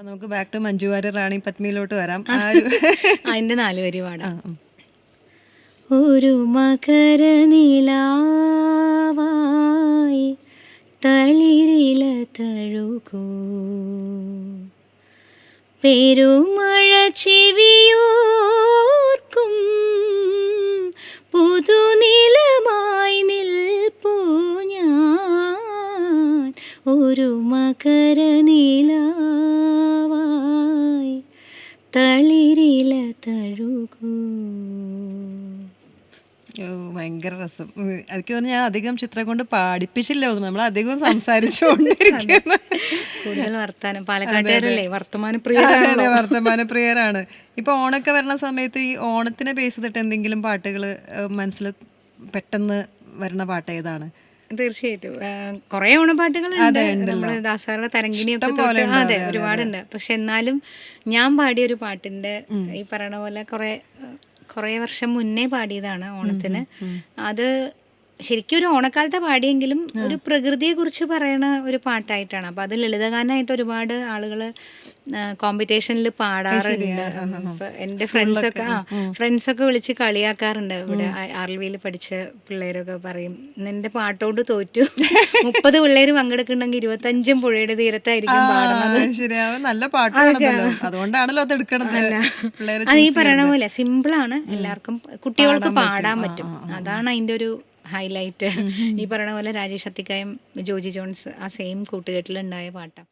അപ്പൊ നമുക്ക് back to Manju Warrier റാണി പത്മിയിലോട്ട് വരാം. ആ ഒരു അതിന്റെ 4 വരി പാടാം. ഒരു മകര നിലാവായി തളിരില തഴുകൂ പെരുമഴ ചെവിയോർക്കും പുതുനിലമായി നിൽപ്പൂ ഞാൻ ഒരു മകര നിലാവായി തളിരില തഴുകൂ. ഭയങ്കര രസം. എനിക്ക് തോന്നുന്നു ഞാൻ അധികം ചിത്രം കൊണ്ട് പാടിപ്പിച്ചില്ല, നമ്മൾ അധികം സംസാരിച്ചുകൊണ്ടിരിക്കുന്നു. കൂടുതൽ വർത്താനം. പാലക്കാട്ടുകാരല്ലേ, വർത്തമാന അതെ, വർത്തമാന പ്രിയരാണ്. ഇപ്പൊ ഓണൊക്കെ വരണ സമയത്ത് ഈ ഓണത്തിനെ ബേസ് ചെയ്തിട്ട് എന്തെങ്കിലും പാട്ടുകൾ മനസ്സിൽ പെട്ടെന്ന് വരണ പാട്ട് ഏതാണ്? തീർച്ചയായിട്ടും കുറെ ഓണപ്പാട്ടുകളുണ്ട്. നമ്മുടെ ദാസാറുടെ തരംഗിണിയൊക്കെ തൊട്ട് അതെ ഒരുപാടുണ്ട്. പക്ഷെ എന്നാലും ഞാൻ പാടിയൊരു പാട്ടിന്റെ ഈ പറയണ പോലെ കുറേ വർഷം മുന്നേ പാടിയതാണ് ഓണത്തിന്. അത് ശരിക്കും ഒരു ഓണക്കാലത്തെ പാടിയെങ്കിലും ഒരു പ്രകൃതിയെ കുറിച്ച് പറയണ ഒരു പാട്ടായിട്ടാണ്. അപ്പൊ അത് ലളിതഗാനായിട്ട് ഒരുപാട് ആളുകൾ കോമ്പറ്റീഷനിൽ പാടാറുണ്ട്. അപ്പൊ എന്റെ ഫ്രണ്ട്സൊക്കെ വിളിച്ച് കളിയാക്കാറുണ്ട്. ഇവിടെ ആർവിയിൽ പഠിച്ച പിള്ളേരൊക്കെ പറയും, നിന്റെ പാട്ടോട് തോറ്റു, 30 പിള്ളേര് പങ്കെടുക്കുന്നുണ്ടെങ്കിൽ 25 പുഴയുടെ തീരത്തായിരിക്കും പാടുന്നത്. നല്ല പാട്ടാണല്ലോ, അതുകൊണ്ടാണല്ലോ അത് എടുക്കണത്. അത് ഈ പറയണ പോലെ സിമ്പിളാണ്, എല്ലാവർക്കും കുട്ടികൾക്ക് പാടാൻ പറ്റും. അതാണ് അതിന്റെ ഒരു ഹൈലൈറ്റ്. ഈ പറയണ പോലെ രാജേഷ് അത്തിക്കായും ജോജി ജോൺസ് ആ സെയിം കൂട്ടുകെട്ടിലുണ്ടായ പാട്ടാണ്.